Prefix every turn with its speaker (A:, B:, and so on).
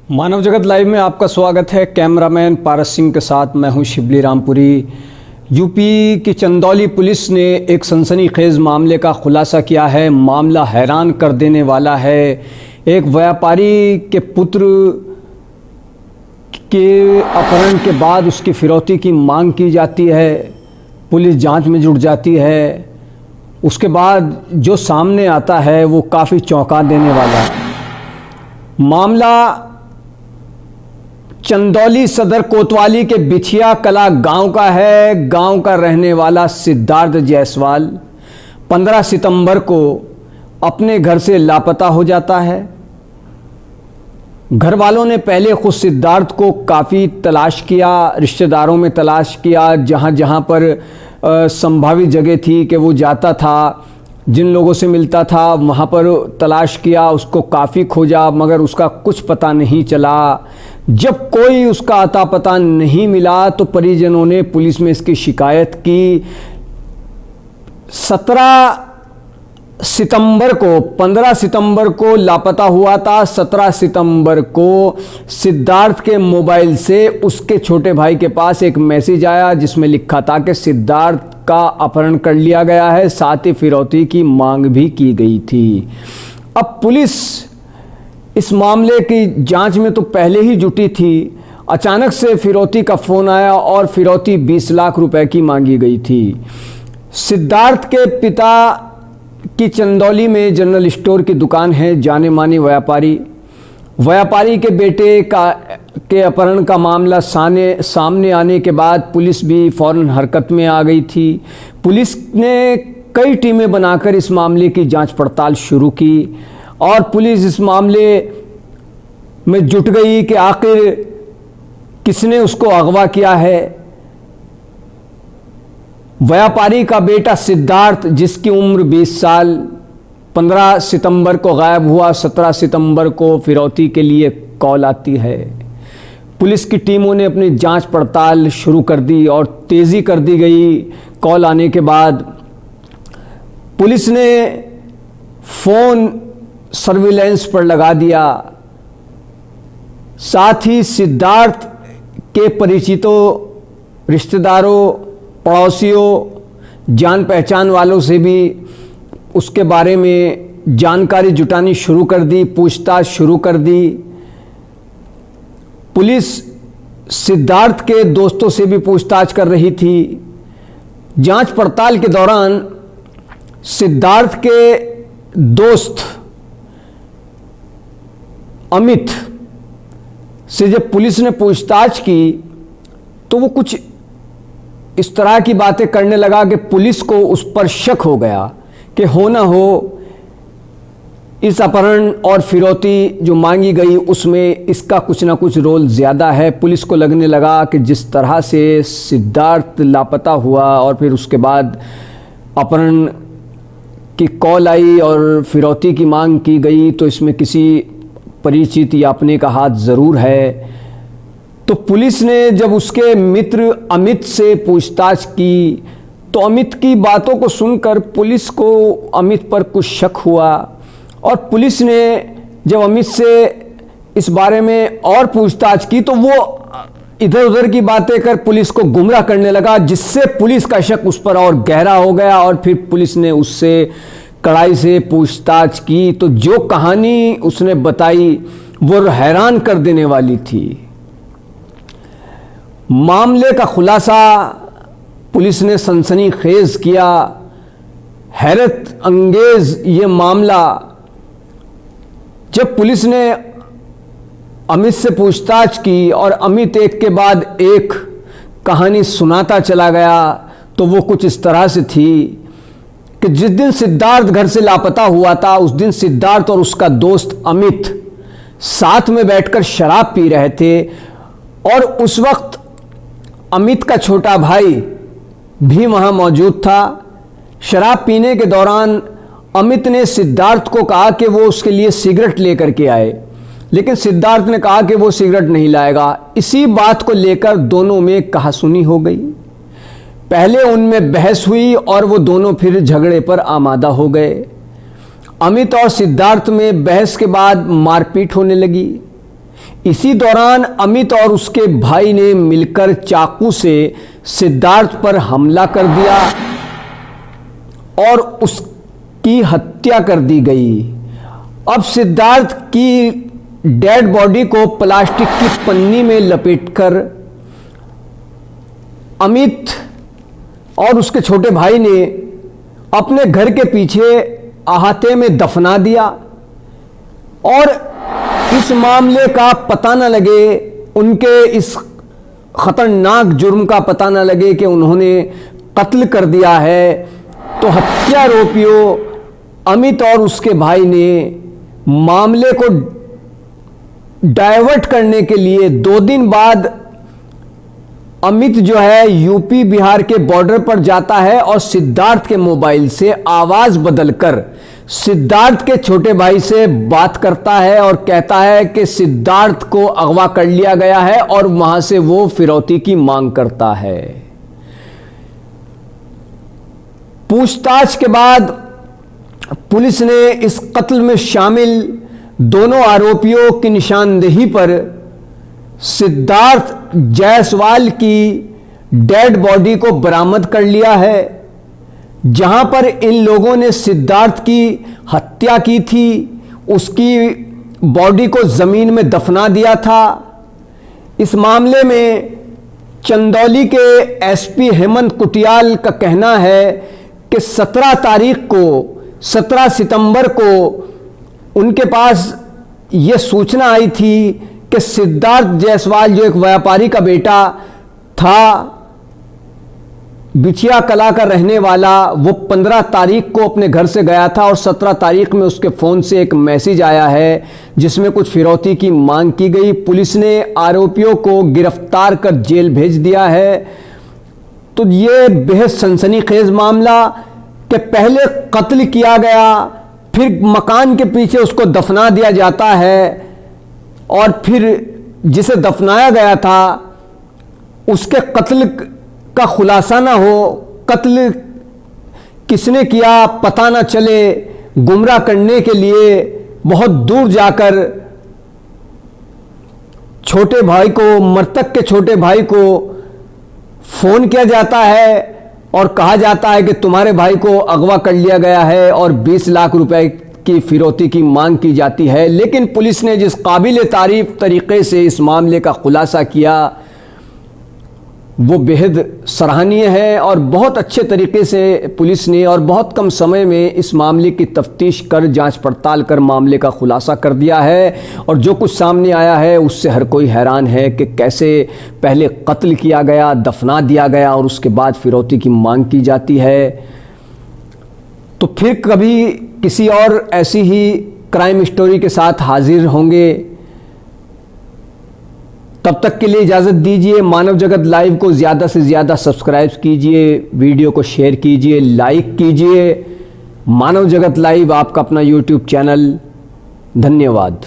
A: मानव जगत लाइव में आपका स्वागत है। कैमरामैन पारस सिंह के साथ मैं हूं शिबली रामपुरी। यूपी की चंदौली पुलिस ने एक सनसनीखेज मामले का खुलासा किया है। मामला हैरान कर देने वाला है। एक व्यापारी के पुत्र के अपहरण के बाद उसकी फिरौती की मांग की जाती है। पुलिस जांच में जुट जाती है। उसके बाद जो सामने आता है वो काफ़ी चौंका देने वाला है। मामला चंदौली सदर कोतवाली के बिछिया कला गांव का है। गांव का रहने वाला सिद्धार्थ जायसवाल 15 सितंबर को अपने घर से लापता हो जाता है। घर वालों ने पहले खुद सिद्धार्थ को काफ़ी तलाश किया, रिश्तेदारों में तलाश किया, जहां जहां पर संभावित जगह थी कि वो जाता था, जिन लोगों से मिलता था वहाँ पर तलाश किया, उसको काफ़ी खोजा, मगर उसका कुछ पता नहीं चला। जब कोई उसका अता पता नहीं मिला तो परिजनों ने पुलिस में इसकी शिकायत की। 17 सितंबर को 15 सितंबर को लापता हुआ था। 17 सितंबर को सिद्धार्थ के मोबाइल से उसके छोटे भाई के पास एक मैसेज आया जिसमें लिखा था कि सिद्धार्थ का अपहरण कर लिया गया है, साथ ही फिरौती की मांग भी की गई थी। अब पुलिस इस मामले की जांच में तो पहले ही जुटी थी। अचानक से फिरौती का फ़ोन आया और फिरौती 20 लाख रुपए की मांगी गई थी। सिद्धार्थ के पिता की चंदौली में जनरल स्टोर की दुकान है। जाने माने व्यापारी के बेटे के अपहरण का मामला सामने आने के बाद पुलिस भी फौरन हरकत में आ गई थी। पुलिस ने कई टीमें बनाकर इस मामले की जांच पड़ताल शुरू की और पुलिस इस मामले में जुट गई कि आखिर किसने उसको अगवा किया है। व्यापारी का बेटा सिद्धार्थ, जिसकी उम्र 20 साल, 15 सितंबर को गायब हुआ। 17 सितंबर को फिरौती के लिए कॉल आती है। पुलिस की टीमों ने अपनी जांच पड़ताल शुरू कर दी और तेज़ी कर दी गई। कॉल आने के बाद पुलिस ने फ़ोन सर्विलेंस पर लगा दिया। साथ ही सिद्धार्थ के परिचितों, रिश्तेदारों, पड़ोसियों, जान पहचान वालों से भी उसके बारे में जानकारी जुटानी शुरू कर दी, पूछताछ शुरू कर दी। पुलिस सिद्धार्थ के दोस्तों से भी पूछताछ कर रही थी। जांच पड़ताल के दौरान सिद्धार्थ के दोस्त अमित से जब पुलिस ने पूछताछ की तो वो कुछ इस तरह की बातें करने लगा कि पुलिस को उस पर शक हो गया कि हो ना हो इस अपहरण और फिरौती जो मांगी गई उसमें इसका कुछ ना कुछ रोल ज़्यादा है। पुलिस को लगने लगा कि जिस तरह से सिद्धार्थ लापता हुआ और फिर उसके बाद अपहरण की कॉल आई और फिरौती की मांग की गई तो इसमें किसी परिचित या अपने का हाथ ज़रूर है। तो पुलिस ने जब उसके मित्र अमित से पूछताछ की तो अमित की बातों को सुनकर पुलिस को अमित पर कुछ शक हुआ और पुलिस ने जब अमित से इस बारे में और पूछताछ की तो वो इधर उधर की बातें कर पुलिस को गुमराह करने लगा, जिससे पुलिस का शक उस पर और गहरा हो गया और फिर पुलिस ने उससे कड़ाई से पूछताछ की तो जो कहानी उसने बताई वो हैरान कर देने वाली थी। मामले का खुलासा पुलिस ने सनसनीखेज किया। हैरत अंगेज ये मामला। जब पुलिस ने अमित से पूछताछ की और अमित एक के बाद एक कहानी सुनाता चला गया तो वो कुछ इस तरह से थी कि जिस दिन सिद्धार्थ घर से लापता हुआ था उस दिन सिद्धार्थ और उसका दोस्त अमित साथ में बैठकर शराब पी रहे थे और उस वक्त अमित का छोटा भाई भी वहां मौजूद था। शराब पीने के दौरान अमित ने सिद्धार्थ को कहा कि वो उसके लिए सिगरेट लेकर के आए, लेकिन सिद्धार्थ ने कहा कि वो सिगरेट नहीं लाएगा। इसी बात को लेकर दोनों में कहासुनी हो गई। पहले उनमें बहस हुई और वो दोनों फिर झगड़े पर आमादा हो गए। अमित और सिद्धार्थ में बहस के बाद मारपीट होने लगी। इसी दौरान अमित और उसके भाई ने मिलकर चाकू से सिद्धार्थ पर हमला कर दिया और उसकी हत्या कर दी गई। अब सिद्धार्थ की डेड बॉडी को प्लास्टिक की पन्नी में लपेटकर अमित और उसके छोटे भाई ने अपने घर के पीछे अहाते में दफना दिया और इस मामले का पता न लगे, उनके इस खतरनाक जुर्म का पता न लगे कि उन्होंने कत्ल कर दिया है। तो हत्यारोपियों अमित और उसके भाई ने मामले को डाइवर्ट करने के लिए 2 दिन बाद अमित जो है यूपी बिहार के बॉर्डर पर जाता है और सिद्धार्थ के मोबाइल से आवाज बदलकर सिद्धार्थ के छोटे भाई से बात करता है और कहता है कि सिद्धार्थ को अगवा कर लिया गया है और वहां से वो फिरौती की मांग करता है। पूछताछ के बाद पुलिस ने इस कत्ल में शामिल दोनों आरोपियों की निशानदेही पर सिद्धार्थ जायसवाल की डेड बॉडी को बरामद कर लिया है, जहां पर इन लोगों ने सिद्धार्थ की हत्या की थी, उसकी बॉडी को जमीन में दफना दिया था। इस मामले में चंदौली के एसपी हेमंत कुटियाल का कहना है कि 17 सितंबर को उनके पास यह सूचना आई थी कि सिद्धार्थ जायसवाल जो एक व्यापारी का बेटा था, बिछिया कला का रहने वाला, वो 15 तारीख को अपने घर से गया था और 17 तारीख में उसके फ़ोन से एक मैसेज आया है जिसमें कुछ फिरौती की मांग की गई। पुलिस ने आरोपियों को गिरफ्तार कर जेल भेज दिया है। तो ये बेहद सनसनीखेज मामला कि पहले कत्ल किया गया, फिर मकान के पीछे उसको दफना दिया जाता है और फिर जिसे दफनाया गया था उसके कत्ल का खुलासा ना हो, कत्ल किसने किया पता ना चले, गुमराह करने के लिए बहुत दूर जाकर छोटे भाई को, मृतक के छोटे भाई को फोन किया जाता है और कहा जाता है कि तुम्हारे भाई को अगवा कर लिया गया है और 20 लाख रुपए की फिरौती की मांग की जाती है। लेकिन पुलिस ने जिस काबिल तारीफ तरीके से इस मामले का खुलासा किया वो बेहद सराहनीय है और बहुत अच्छे तरीके से पुलिस ने और बहुत कम समय में इस मामले की तफ्तीश कर, जांच पड़ताल कर मामले का खुलासा कर दिया है। और जो कुछ सामने आया है उससे हर कोई हैरान है कि कैसे पहले कत्ल किया गया, दफना दिया गया और उसके बाद फिरौती की मांग की जाती है। तो फिर कभी किसी और ऐसी ही क्राइम स्टोरी के साथ हाजिर होंगे। तब तक के लिए इजाज़त दीजिए। मानव जगत लाइव को ज़्यादा से ज़्यादा सब्सक्राइब कीजिए, वीडियो को शेयर कीजिए, लाइक कीजिए। मानव जगत लाइव आपका अपना यूट्यूब चैनल। धन्यवाद।